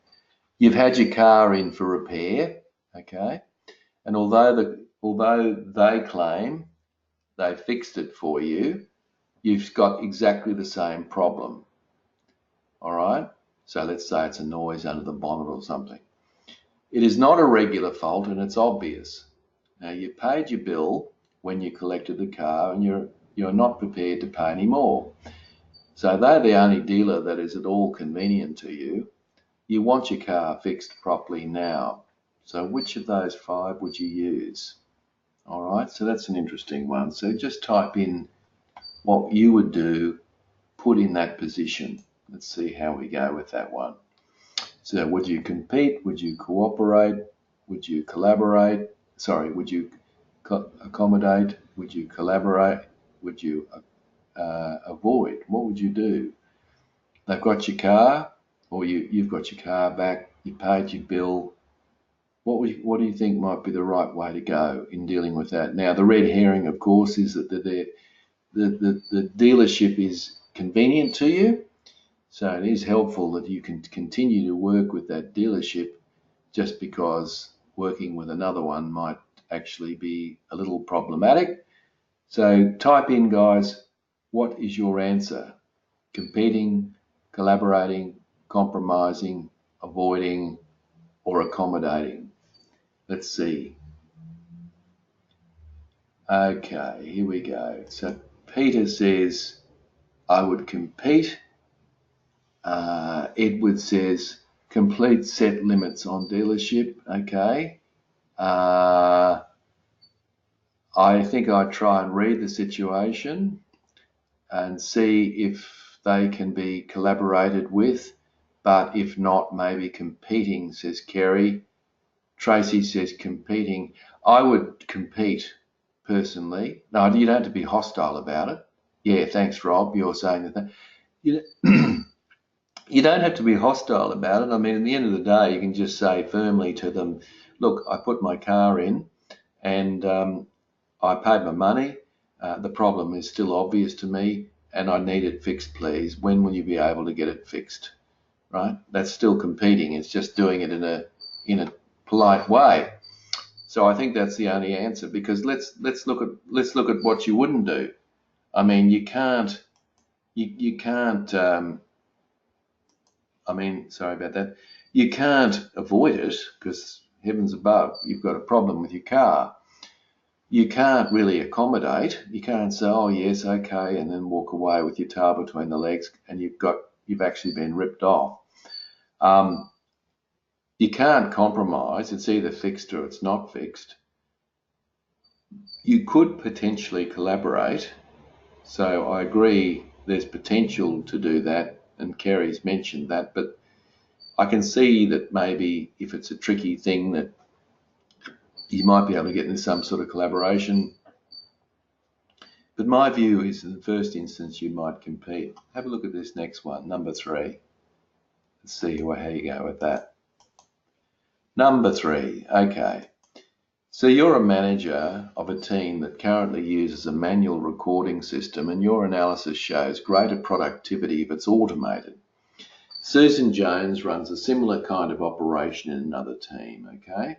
You've had your car in for repair, okay? And although they claim they fixed it for you, you've got exactly the same problem. All right? So let's say it's a noise under the bonnet or something. It is not a regular fault and it's obvious. Now you paid your bill when you collected the car and you're not prepared to pay any more. So they're the only dealer that is at all convenient to you. You want your car fixed properly now. So which of those 5 would you use? All right, so that's an interesting one. So just type in what you would do, put in that position. Let's see how we go with that one. So would you compete? Would you cooperate? Would you collaborate? Sorry, would you accommodate? Would you collaborate? Would you avoid? What would you do? They've got your car, or you've got your car back, you paid your bill. What do you think might be the right way to go in dealing with that? Now, the red herring, of course, is that the dealership is convenient to you, so it is helpful that you can continue to work with that dealership, just because working with another one might actually be a little problematic. So type in, guys, what is your answer? Competing, collaborating, compromising, avoiding, or accommodating? Let's see. Okay, here we go. So Peter says, I would compete. Edward says, complete set limits on dealership. Okay. I think I'd try and read the situation and see if they can be collaborated with, but if not, maybe competing, says Kerry. Tracy says competing. I would compete personally. No, you don't have to be hostile about it. Yeah, thanks, Rob. You're saying that. You, you don't have to be hostile about it. I mean, at the end of the day, you can just say firmly to them, look, I put my car in and I paid my money. The problem is still obvious to me and I need it fixed, please. When will you be able to get it fixed? Right? That's still competing. It's just doing it in a polite way. So I think that's the only answer, because let's look at what you wouldn't do. I mean, you can't. I mean, sorry about that. You can't avoid it, because heavens above, you've got a problem with your car. You can't really accommodate. You can't say, oh yes, okay, and then walk away with your tail between the legs, and you've actually been ripped off. You can't compromise. It's either fixed or it's not fixed. You could potentially collaborate. So I agree there's potential to do that, and Kerry's mentioned that, but I can see that maybe if it's a tricky thing that you might be able to get into some sort of collaboration. But my view is, in the first instance, you might compete. Have a look at this next one, number 3. Let's see how you go with that. Number 3, okay. So you're a manager of a team that currently uses a manual recording system, and your analysis shows greater productivity if it's automated. Susan Jones runs a similar kind of operation in another team, okay?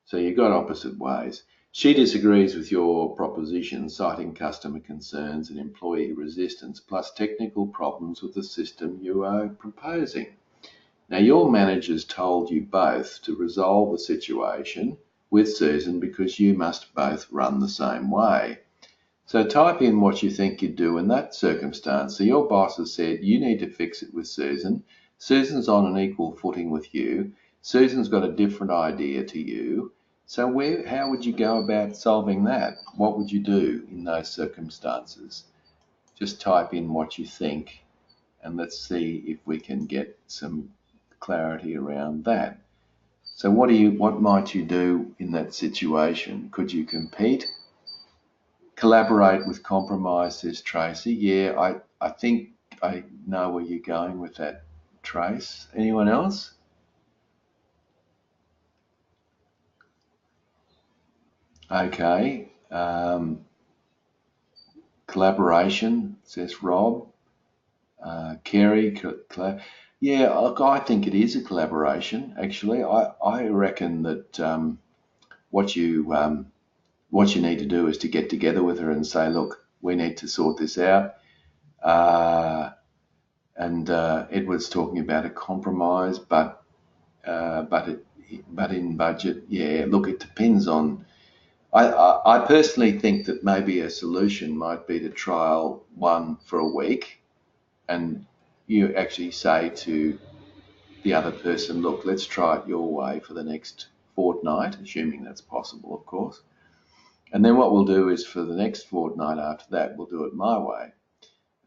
So you've got opposite ways. She disagrees with your proposition, citing customer concerns and employee resistance, plus technical problems with the system you are proposing. Now, your manager's told you both to resolve the situation with Susan because you must both run the same way. So type in what you think you'd do in that circumstance. So your boss has said you need to fix it with Susan. Susan's on an equal footing with you. Susan's got a different idea to you. So how would you go about solving that? What would you do in those circumstances? Just type in what you think, and let's see if we can get some clarity around that. So what might you do in that situation? Could you compete? Collaborate with compromise, says Tracy. Yeah, I think I know where you're going with that, Trace. Anyone else? Okay. Collaboration, says Rob. Kerry, yeah, look, I think it is a collaboration. Actually, I reckon that what you need to do is to get together with her and say, look, we need to sort this out. And Edward's talking about a compromise, but in budget, yeah. Look, it depends on. I personally think that maybe a solution might be to trial one for a week, and you actually say to the other person, look, let's try it your way for the next fortnight, assuming that's possible, of course. And then what we'll do is for the next fortnight after that, we'll do it my way.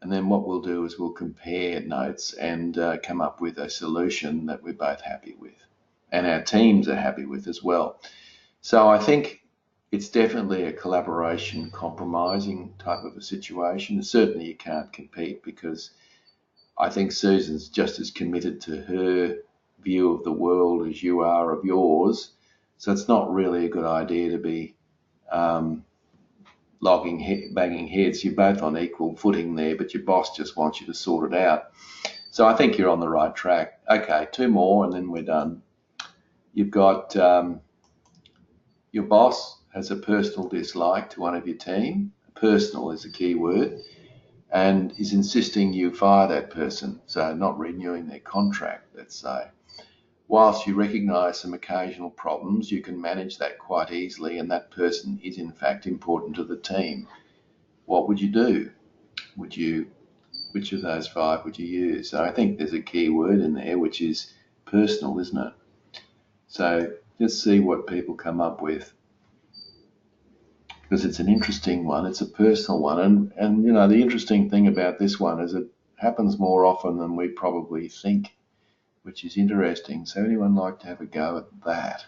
And then what we'll do is we'll compare notes and come up with a solution that we're both happy with and our teams are happy with as well. So I think it's definitely a collaboration, compromising type of a situation. Certainly you can't compete because I think Susan's just as committed to her view of the world as you are of yours. So it's not really a good idea to be banging heads. You're both on equal footing there, but your boss just wants you to sort it out. So I think you're on the right track. Okay, two more and then we're done. You've got your boss has a personal dislike to one of your team. Personal is a key word, and is insisting you fire that person, so not renewing their contract, let's say. Whilst you recognise some occasional problems, you can manage that quite easily, and that person is in fact important to the team. What would you do? Which of those five would you use? So I think there's a key word in there, which is personal, isn't it? So let's see what people come up with, because it's an interesting one. It's a personal one, and you know the interesting thing about this one is it happens more often than we probably think, which is interesting. So anyone like to have a go at that?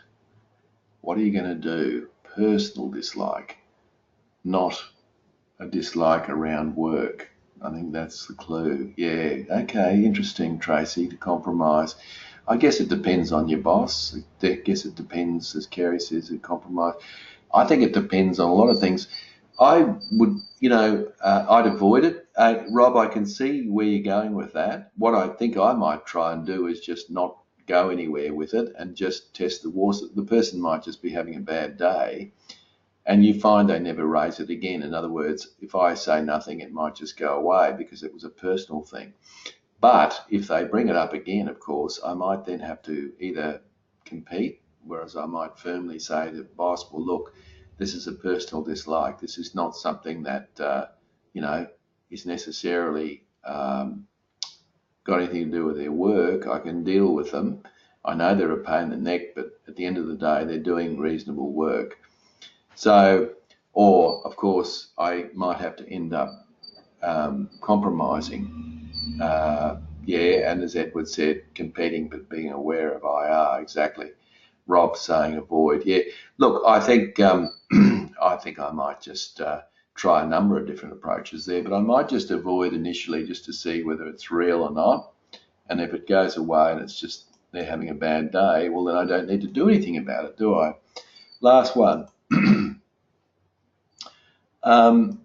What are you going to do? Personal dislike, not a dislike around work. I think that's the clue. Yeah, okay, interesting, Tracy, to compromise. I guess it depends on your boss. I guess it depends, as Kerry says, a compromise. I think it depends on a lot of things. I would, I'd avoid it. Rob, I can see where you're going with that. What I think I might try and do is just not go anywhere with it and just test the waters. The person might just be having a bad day and you find they never raise it again. In other words, if I say nothing, it might just go away because it was a personal thing. But if they bring it up again, of course, I might then have to either compete, whereas I might firmly say to the boss, well, look, this is a personal dislike. This is not something that, is necessarily got anything to do with their work. I can deal with them. I know they're a pain in the neck, but at the end of the day, they're doing reasonable work. So, or of course, I might have to end up compromising. And as Edward said, competing but being aware of IR. Exactly. Rob saying avoid. Yeah. Look, I think I might just try a number of different approaches there, but I might just avoid initially just to see whether it's real or not. And if it goes away and it's just they're having a bad day, well, then I don't need to do anything about it, do I? Last one.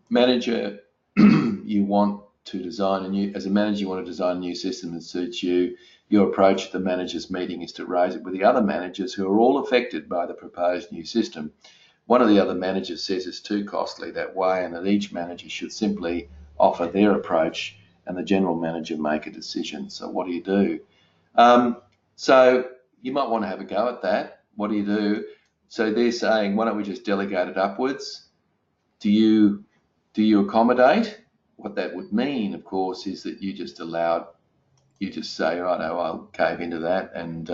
Manager, you want to design as a manager, you want to design a new system that suits you. Your approach at the managers' meeting is to raise it with the other managers who are all affected by the proposed new system. One of the other managers says it's too costly that way and that each manager should simply offer their approach and the general manager make a decision. So what do you do? So you might want to have a go at that. What do you do? So they're saying, why don't we just delegate it upwards? Do you Do you accommodate? What that would mean, of course, is that you just say, right, no, I'll cave into that and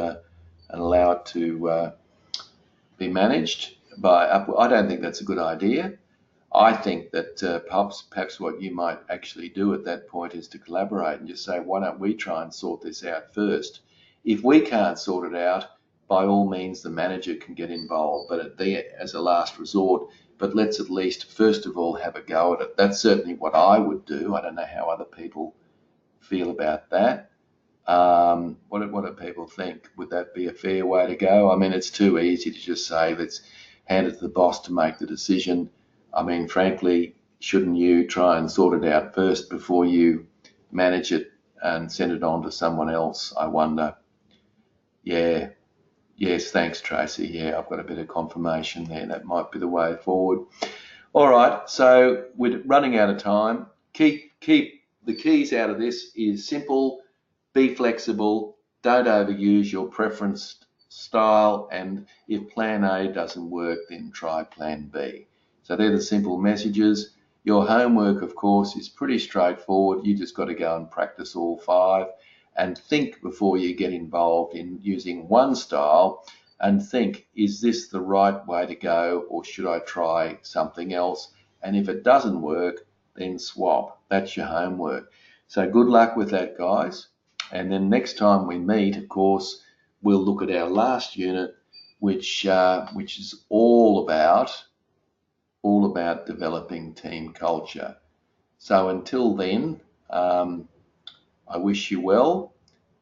allow it to be managed by I don't think that's a good idea. I think that perhaps what you might actually do at that point is to collaborate and just say, why don't we try and sort this out first? If we can't sort it out, by all means, the manager can get involved, but as a last resort. But let's at least, first of all, have a go at it. That's certainly what I would do. I don't know how other people feel about that. What do people think? Would that be a fair way to go? I mean, it's too easy to just say, let's hand it to the boss to make the decision. I mean, frankly, shouldn't you try and sort it out first before you manage it and send it on to someone else? I wonder. Yeah. Yes, thanks, Tracy. Yeah, I've got a bit of confirmation there. That might be the way forward. All right, so we're running out of time. Keep the keys out of this is simple, be flexible, don't overuse your preference style, and if plan A doesn't work, then try plan B. So they're the simple messages. Your homework, of course, is pretty straightforward. You just got to go and practice all 5 and think before you get involved in using one style, and think, is this the right way to go, or should I try something else? And if it doesn't work, then swap. That's your homework. So good luck with that, guys. And then next time we meet, of course, we'll look at our last unit, which is all about developing team culture. So until then, I wish you well,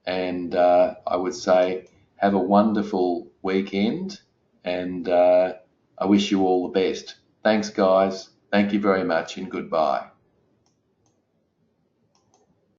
and I would say have a wonderful weekend, and I wish you all the best. Thanks, guys. Thank you very much, and goodbye.